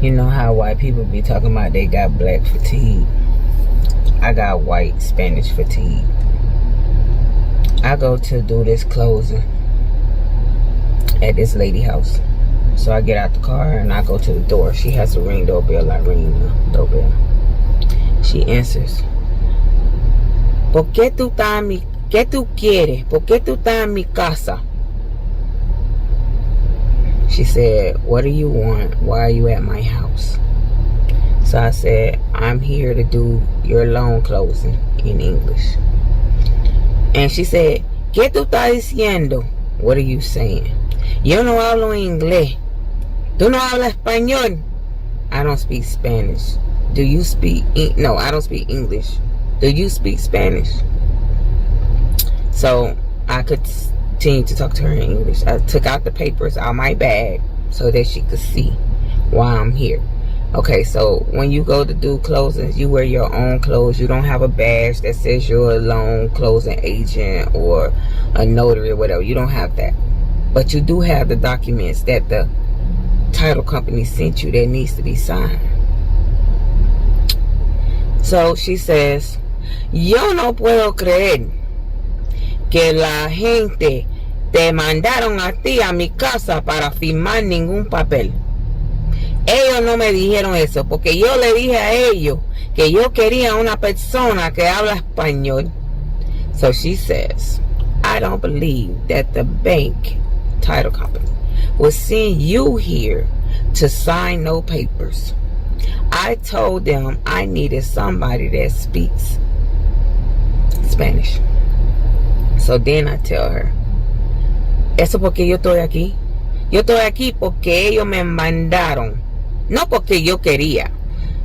You know how white people be talking about they got black fatigue. I got white Spanish fatigue. I go to do this closing at this lady house. So I get out the car and I go to the door. She has a ring doorbell. I ring the doorbell. She answers. ¿Por qué tú estás en mi... ¿Qué tú quieres? ¿Por qué tú estás en mi casa? She said, what do you want? Why are you at my house? So I said, I'm here to do your loan closing in English. And she said, ¿qué tú estás diciendo? What are you saying? Yo no hablo inglés. ¿Tú no hablas español? I don't speak Spanish. Do you speak... No, I don't speak English. Do you speak Spanish? So I could continue to talk to her in English. I took out the papers out my bag so that she could see why I'm here. Okay, so when you go to do closings, you wear your own clothes. You don't have a badge that says you're a loan closing agent or a notary or whatever. You don't have that. But you do have the documents that the title company sent you that needs to be signed. So she says, yo no puedo creer que la gente te mandaron a ti a mi casa para firmar ningún papel. Ellos no me dijeron eso, porque yo le dije a ellos que yo quería una persona que habla español. So she says, I don't believe that the bank title company will send you here to sign no papers. I told them I needed somebody that speaks Spanish. So then I tell her, eso porque yo estoy aquí. Yo estoy aquí porque ellos me mandaron. No porque yo quería.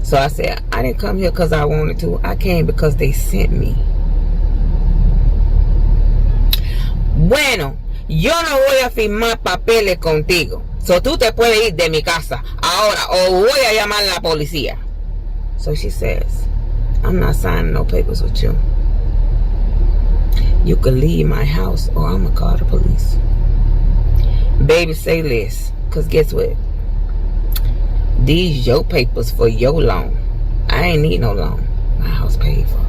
So I said, I didn't come here because I wanted to. I came because they sent me. Bueno, yo no voy a firmar papeles contigo. So tú te puedes ir de mi casa ahora o voy a llamar a la policía. So she says, I'm not signing no papers with you. You can leave my house or I'm going to call the police. Baby, say less. Because guess what? These your papers for your loan. I ain't need no loan. My house paid for.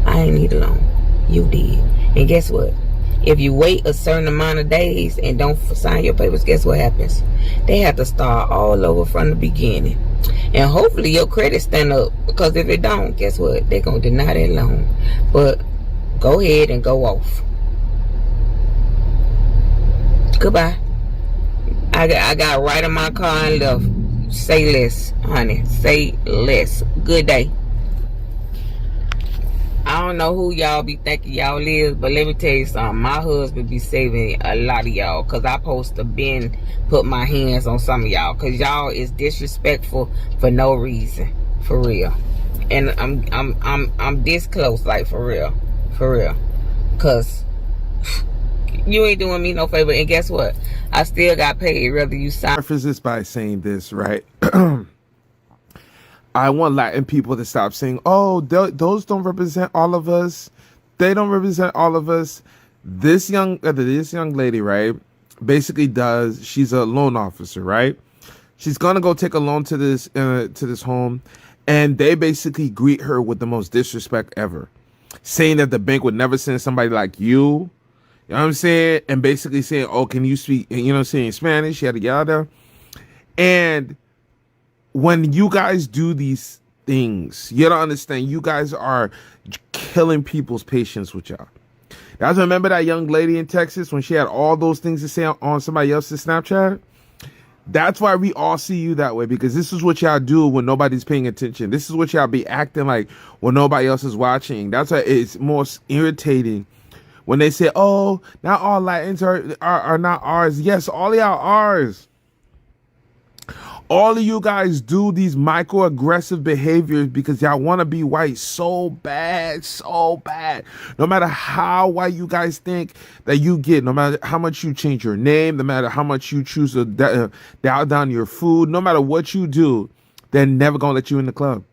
I ain't need a loan. You did. And guess what? If you wait a certain amount of days and don't sign your papers, guess what happens? They have to start all over from the beginning. And hopefully your credit stand up. Because if it don't, guess what? They're going to deny that loan. But go ahead and go off. Goodbye. I got right in my car and left. Say less, honey. Say less. Good day. I don't know who y'all be thinking y'all is, but let me tell you something. My husband be saving a lot of y'all, because I supposed to been put my hands on some of y'all, because y'all is disrespectful for no reason. For real. And I'm this close, like for real. For real. Because you ain't doing me no favor. And guess what? I still got paid whether you sign. Preface this by saying this, right? I want Latin people to stop saying, oh, those don't represent all of us. They don't represent all of us. This young lady, right, basically does, she's a loan officer, right? She's going to go take a loan to this home, and they basically greet her with the most disrespect ever, saying that the bank would never send somebody like you. You know what I'm saying? And basically saying, oh, can you speak, you know what I'm saying, Spanish, yada, yada. And when you guys do these things, you don't understand. You guys are killing people's patience with y'all. Guys, remember that young lady in Texas when she had all those things to say on somebody else's Snapchat? That's why we all see you that way, because this is what y'all do when nobody's paying attention. This is what y'all be acting like when nobody else is watching. That's why it's most irritating when they say, oh, not all Latins are not ours. Yes, all y'all are ours. All of you guys do these microaggressive behaviors because y'all want to be white so bad, so bad. No matter how white you guys think that you get, no matter how much you change your name, no matter how much you choose to dial down your food, no matter what you do, they're never going to let you in the club.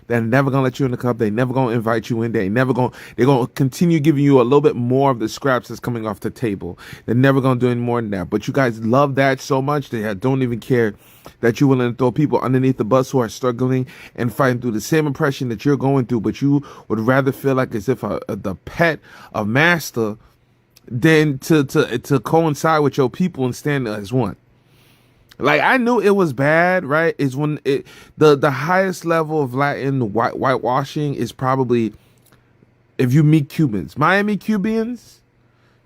They're never gonna let you in the club. They never gonna invite you in. They're gonna continue giving you a little bit more of the scraps that's coming off the table. They're never gonna do any more than that. But you guys love that so much they don't even care that you're willing to throw people underneath the bus who are struggling and fighting through the same oppression that you're going through. But you would rather feel like as if the pet of master than to coincide with your people and stand as one. Like, I knew it was bad, right? Is when the highest level of Latin whitewashing is probably if you meet Cubans. Miami Cubans,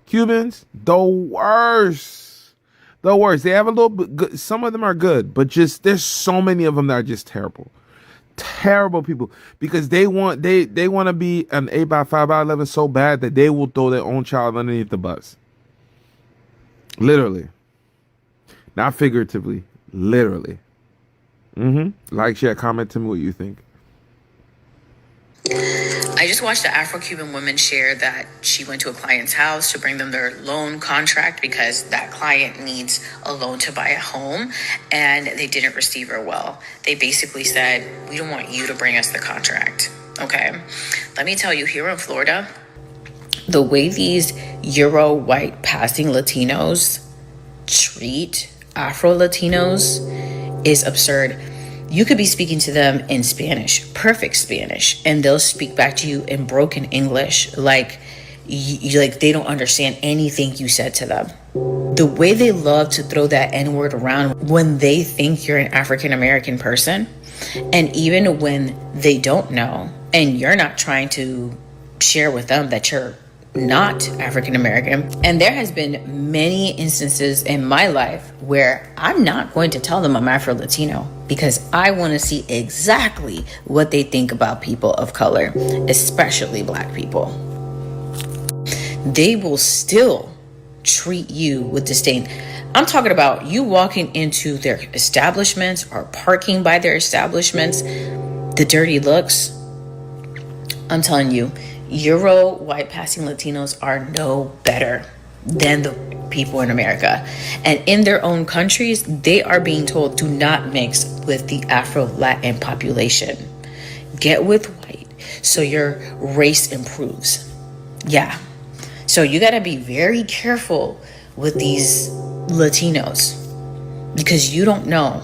the worst. The worst. They have a little bit good, some of them are good, but just there's so many of them that are just terrible. Terrible people, because they want to be an 8x5x11 so bad that they will throw their own child underneath the bus. Literally. Not figuratively, literally. Like, share, comment, tell me what you think. I just watched the Afro-Cuban woman share that she went to a client's house to bring them their loan contract because that client needs a loan to buy a home, and they didn't receive her well. They basically said, we don't want you to bring us the contract. Okay. Let me tell you, here in Florida, the way these Euro white passing Latinos treat Afro-Latinos is absurd. You could be speaking to them in Spanish, perfect Spanish, and they'll speak back to you in broken English, like they don't understand anything you said to them. The way they love to throw that N-word around when they think you're an African-American person, and even when they don't know, and you're not trying to share with them that you're not African American. And there has been many instances in my life where I'm not going to tell them I'm Afro-Latino because I want to see exactly what they think about people of color, especially Black people. They will still treat you with disdain. I'm talking about you walking into their establishments or parking by their establishments, the dirty looks. I'm telling you, Euro white passing Latinos are no better than the people in America. And in their own countries, they are being told, do not mix with the Afro-Latin population. Get with white so your race improves. Yeah. So you got to be very careful with these Latinos because you don't know.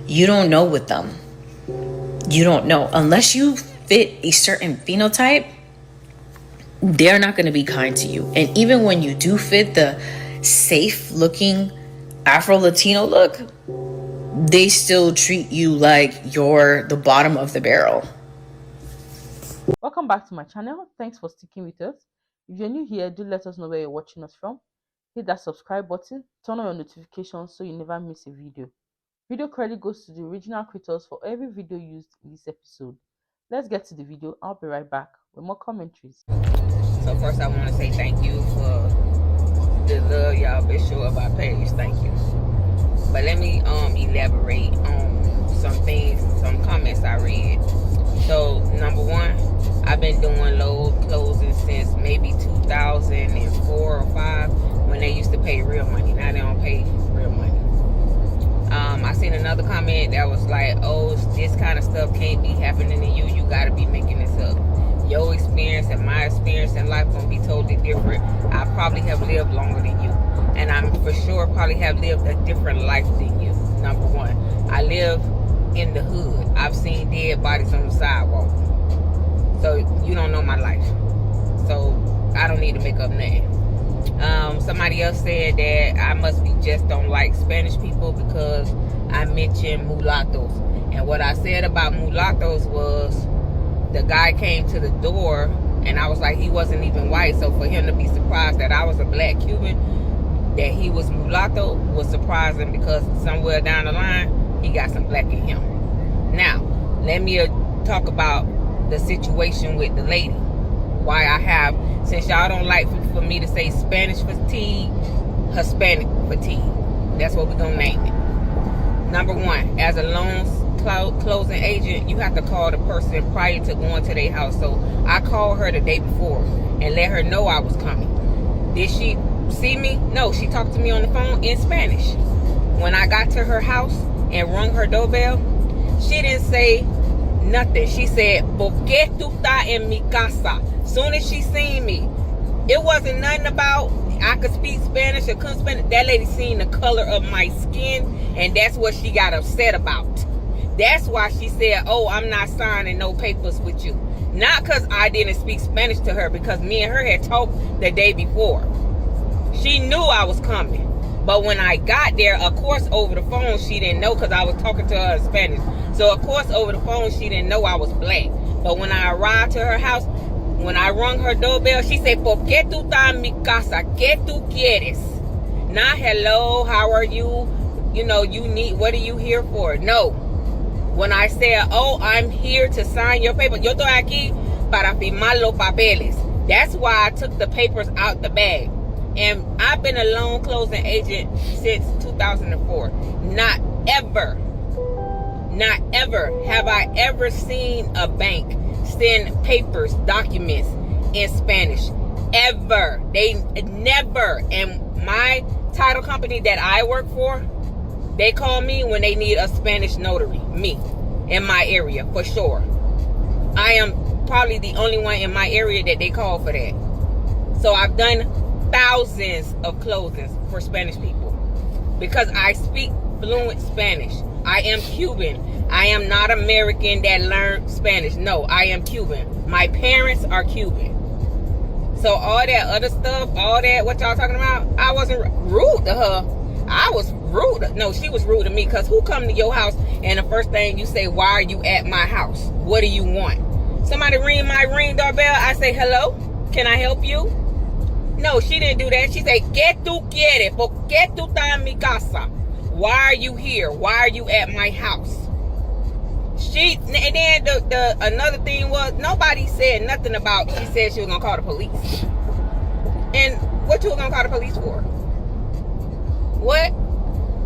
You don't know with them. You don't know. Unless you fit a certain phenotype, they're not going to be kind to you. And even when you do fit the safe looking Afro-Latino look, they still treat you like you're the bottom of the barrel. Welcome back to my channel. Thanks for sticking with us. If you're new here, do let us know where you're watching us from. Hit that subscribe button, turn on your notifications so you never miss a video. Video credit goes to the original creators for every video used in this episode. Let's get to the video. I'll be right back with more commentaries. So first I want to say thank you for the love y'all been showing of our page. Thank you. But let me elaborate on some things, some comments I read. So number one, I've been doing load closing since maybe 2004 or 5 when they used to pay real money. Now they don't pay real money. I seen another comment that was like, oh, this kind of stuff can't be happening to you. You got to be making this up. Your experience and my experience in life gonna be totally different. I probably have lived longer than you, and I'm for sure probably have lived a different life than you. Number one, I live in the hood. I've seen dead bodies on the sidewalk. So you don't know my life. So I don't need to make up nothing. Somebody else said that I must be just don't like Spanish people because I mentioned mulattoes. And what I said about mulattoes was the guy came to the door and I was like, he wasn't even white. So for him to be surprised that I was a Black Cuban, that he was mulatto, was surprising because somewhere down the line, he got some black in him. Now, let me talk about the situation with the lady. Why I have, since y'all don't like for me to say Spanish fatigue, Hispanic fatigue. That's what we're going to name it. Number one, as a loan closing agent, you have to call the person prior to going to their house. So I called her the day before and let her know I was coming. Did she see me? No, she talked to me on the phone in Spanish. When I got to her house and rung her doorbell, she didn't say Nothing. She said, ¿Por qué tú estás en mi casa? Soon as she seen me, it wasn't nothing about I could speak Spanish or couldn't Spanish. That lady seen the color of my skin, and that's what she got upset about. That's why she said, oh, I'm not signing no papers with you. Not because I didn't speak Spanish to her, because me and her had talked the day before. She knew I was coming. But when I got there, of course, over the phone, she didn't know because I was talking to her in Spanish. So, of course, over the phone, she didn't know I was black. But when I arrived to her house, when I rung her doorbell, she said, ¿Por qué tú estás en mi casa? ¿Qué tú quieres? Not hello, how are you? You know, you need, what are you here for? No. When I said, oh, I'm here to sign your paper. Yo estoy aquí para firmar los papeles. That's why I took the papers out the bag. And I've been a loan closing agent since 2004. Not ever have I ever seen a bank send papers, documents in Spanish. Ever. They never. And my title company that I work for, they call me when they need a Spanish notary. Me. In my area, for sure. I am probably the only one in my area that they call for that. So I've done thousands of closings for Spanish people because I speak fluent Spanish. I am Cuban. I am not American that learned Spanish. No, I am Cuban. My parents are Cuban. So all that other stuff, all that, what y'all talking about, I wasn't rude to her. I was rude. No, she was rude to me, because who come to your house and the first thing you say, why are you at my house? What do you want? Somebody ring my ring doorbell. I say, hello, can I help you? No, she didn't do that. She said, ¿Qué tú quieres? ¿Por qué tú estás en mi casa? Why are you here? Why are you at my house? And then the another thing was, nobody said nothing about, she said she was going to call the police. And what you were going to call the police for? What?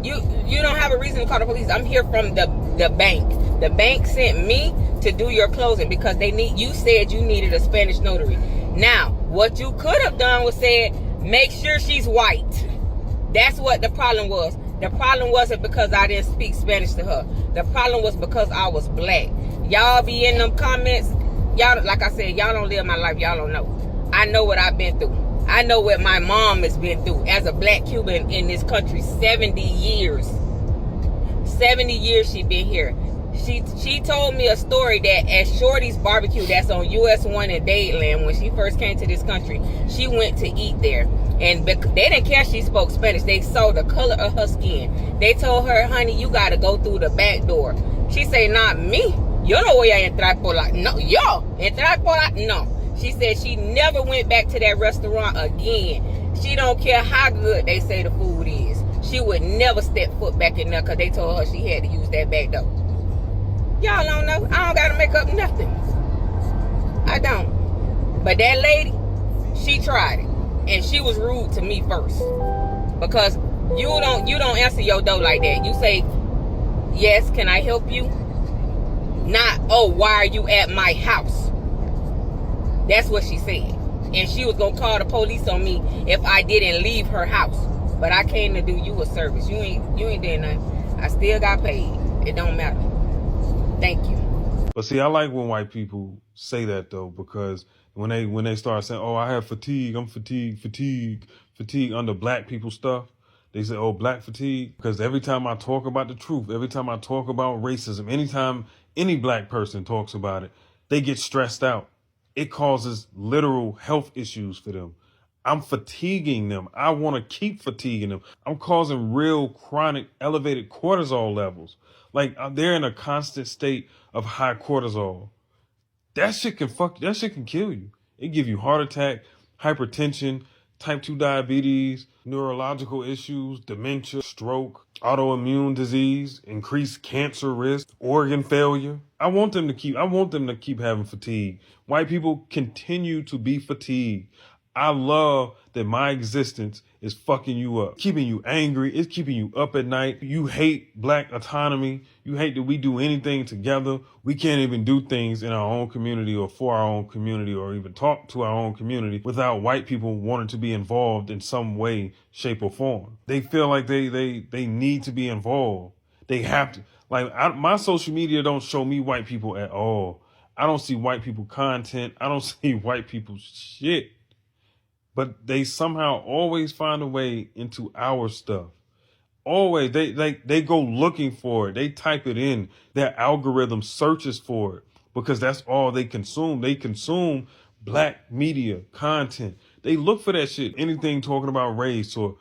You don't have a reason to call the police. I'm here from the bank. The bank sent me to do your closing because you said you needed a Spanish notary. Now, what you could have done was said, make sure she's white. That's what the problem was. The problem wasn't because I didn't speak Spanish to her. The problem was because I was black. Y'all be in them comments. Y'all, like I said, y'all don't live my life. Y'all don't know. I know what I've been through. I know what my mom has been through as a black Cuban in this country. 70 years. 70 years she been here. She told me a story that at Shorty's Barbecue, that's on US 1 in Dadeland, when she first came to this country, she went to eat there. And they didn't care she spoke Spanish. They saw the color of her skin. They told her, honey, you got to go through the back door. She said, not me. Yo no voy a entrar por la... No, yo, entrar por la... No. She said she never went back to that restaurant again. She don't care how good they say the food is. She would never step foot back in there because they told her she had to use that back door. Y'all don't know. I don't got to make up nothing. I don't. But that lady, she tried it. And she was rude to me first. Because you don't answer your door like that. You say, yes, can I help you? Not, oh, why are you at my house? That's what she said. And she was going to call the police on me if I didn't leave her house. But I came to do you a service. You ain't doing nothing. I still got paid. It don't matter. Thank you. But see, I like when white people say that, though, because when they start saying, oh, I have fatigue, I'm fatigue under black people stuff, they say, oh, black fatigue. Because every time I talk about the truth, every time I talk about racism, anytime any black person talks about it, they get stressed out. It causes literal health issues for them. I'm fatiguing them. I want to keep fatiguing them. I'm causing real chronic elevated cortisol levels. Like they're in a constant state of high cortisol. That shit can kill you. It give you heart attack, hypertension, type 2 diabetes, neurological issues, dementia, stroke, autoimmune disease, increased cancer risk, organ failure. I want them to keep having fatigue. White people continue to be fatigued. I love that my existence is fucking you up, keeping you angry. It's keeping you up at night. You hate black autonomy. You hate that we do anything together. We can't even do things in our own community or for our own community or even talk to our own community without white people wanting to be involved in some way, shape, or form. They feel like they need to be involved. They have to. Like my social media don't show me white people at all. I don't see white people content. I don't see white people shit. But they somehow always find a way into our stuff. Always, they go looking for it. They type it in. Their algorithm searches for it because that's all they consume. They consume black media content. They look for that shit. Anything talking about race or,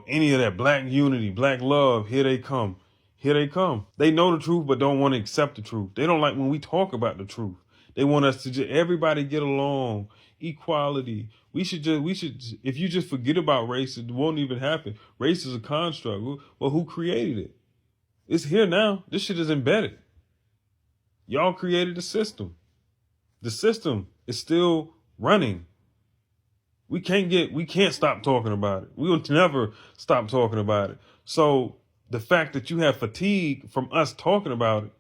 any of that black unity, black love. Here they come. Here they come. They know the truth, but don't want to accept the truth. They don't like when we talk about the truth. They want us to just everybody get along, equality. We should, if you just forget about race, it won't even happen. Race is a construct. Well, who created it? It's here now. This shit is embedded. Y'all created the system. The system is still running. We can't stop talking about it. We will never stop talking about it. So the fact that you have fatigue from us talking about it,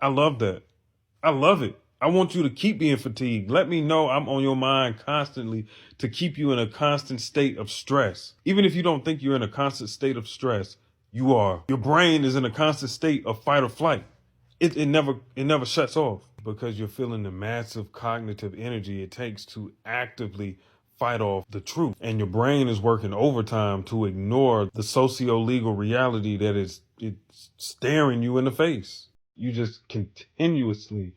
I love that. I love it. I want you to keep being fatigued. Let me know I'm on your mind constantly to keep you in a constant state of stress. Even if you don't think you're in a constant state of stress, you are. Your brain is in a constant state of fight or flight. It never shuts off because you're feeling the massive cognitive energy it takes to actively fight off the truth. And your brain is working overtime to ignore the socio-legal reality that it's staring you in the face. You just continuously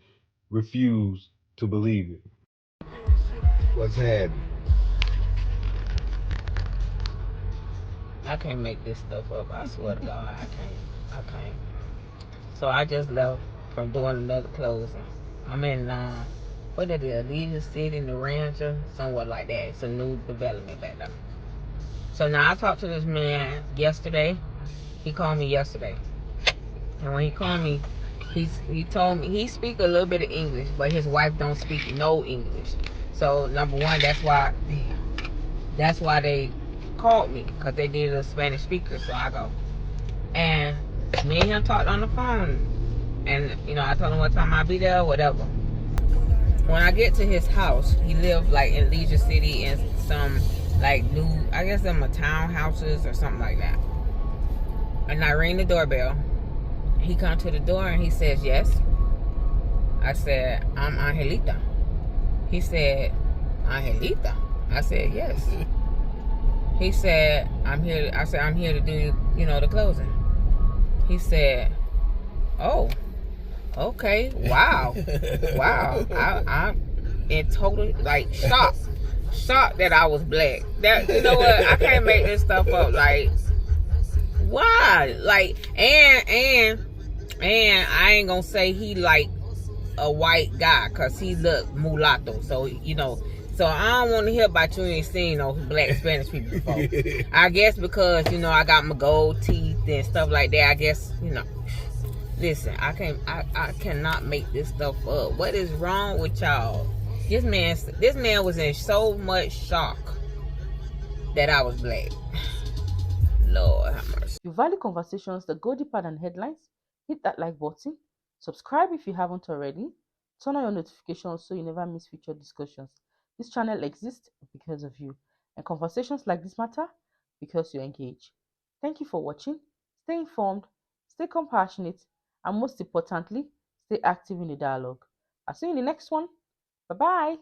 refuse to believe it. What's happening? I can't make this stuff up. I swear to God, I can't. So I just left from doing another closing. I'm in, what is it, Elysia City in the Rancher? Somewhere like that. It's a new development back there. So now I talked to this man yesterday. He called me yesterday. And when he called me, he told me he speak a little bit of English, but his wife don't speak no English. So number one, that's why they called me, because they needed a Spanish speaker. So I go, and me and him talked on the phone, and I told him what time I'll be there, whatever. When I get to his house, he lived like in Elysia City in some like new, I guess them are townhouses or something like that. And I ring the doorbell. He comes to the door and he says, yes. I said, I'm Angelita. He said, Angelita? I said, yes. He said, I'm here. I said, I'm here to do, the closing. He said, oh, okay, wow. Wow. I'm in total, like, shocked that I was black. That, you know what? I can't make this stuff up. Like, why? Like, and I ain't gonna say he like a white guy, cause he look mulatto. So so I don't want to hear about you ain't seen no black Spanish people before. I guess because I got my gold teeth and stuff like that. I guess Listen, I cannot make this stuff up. What is wrong with y'all? This man was in so much shock that I was black. Lord have mercy. If you value conversations that go deeper than headlines, hit that like button, subscribe if you haven't already, turn on your notifications so you never miss future discussions. This channel exists because of you, and conversations like this matter because you engage. Thank you for watching. Stay informed, stay compassionate, and most importantly, stay active in the dialogue. I'll see you in the next one. Bye-bye.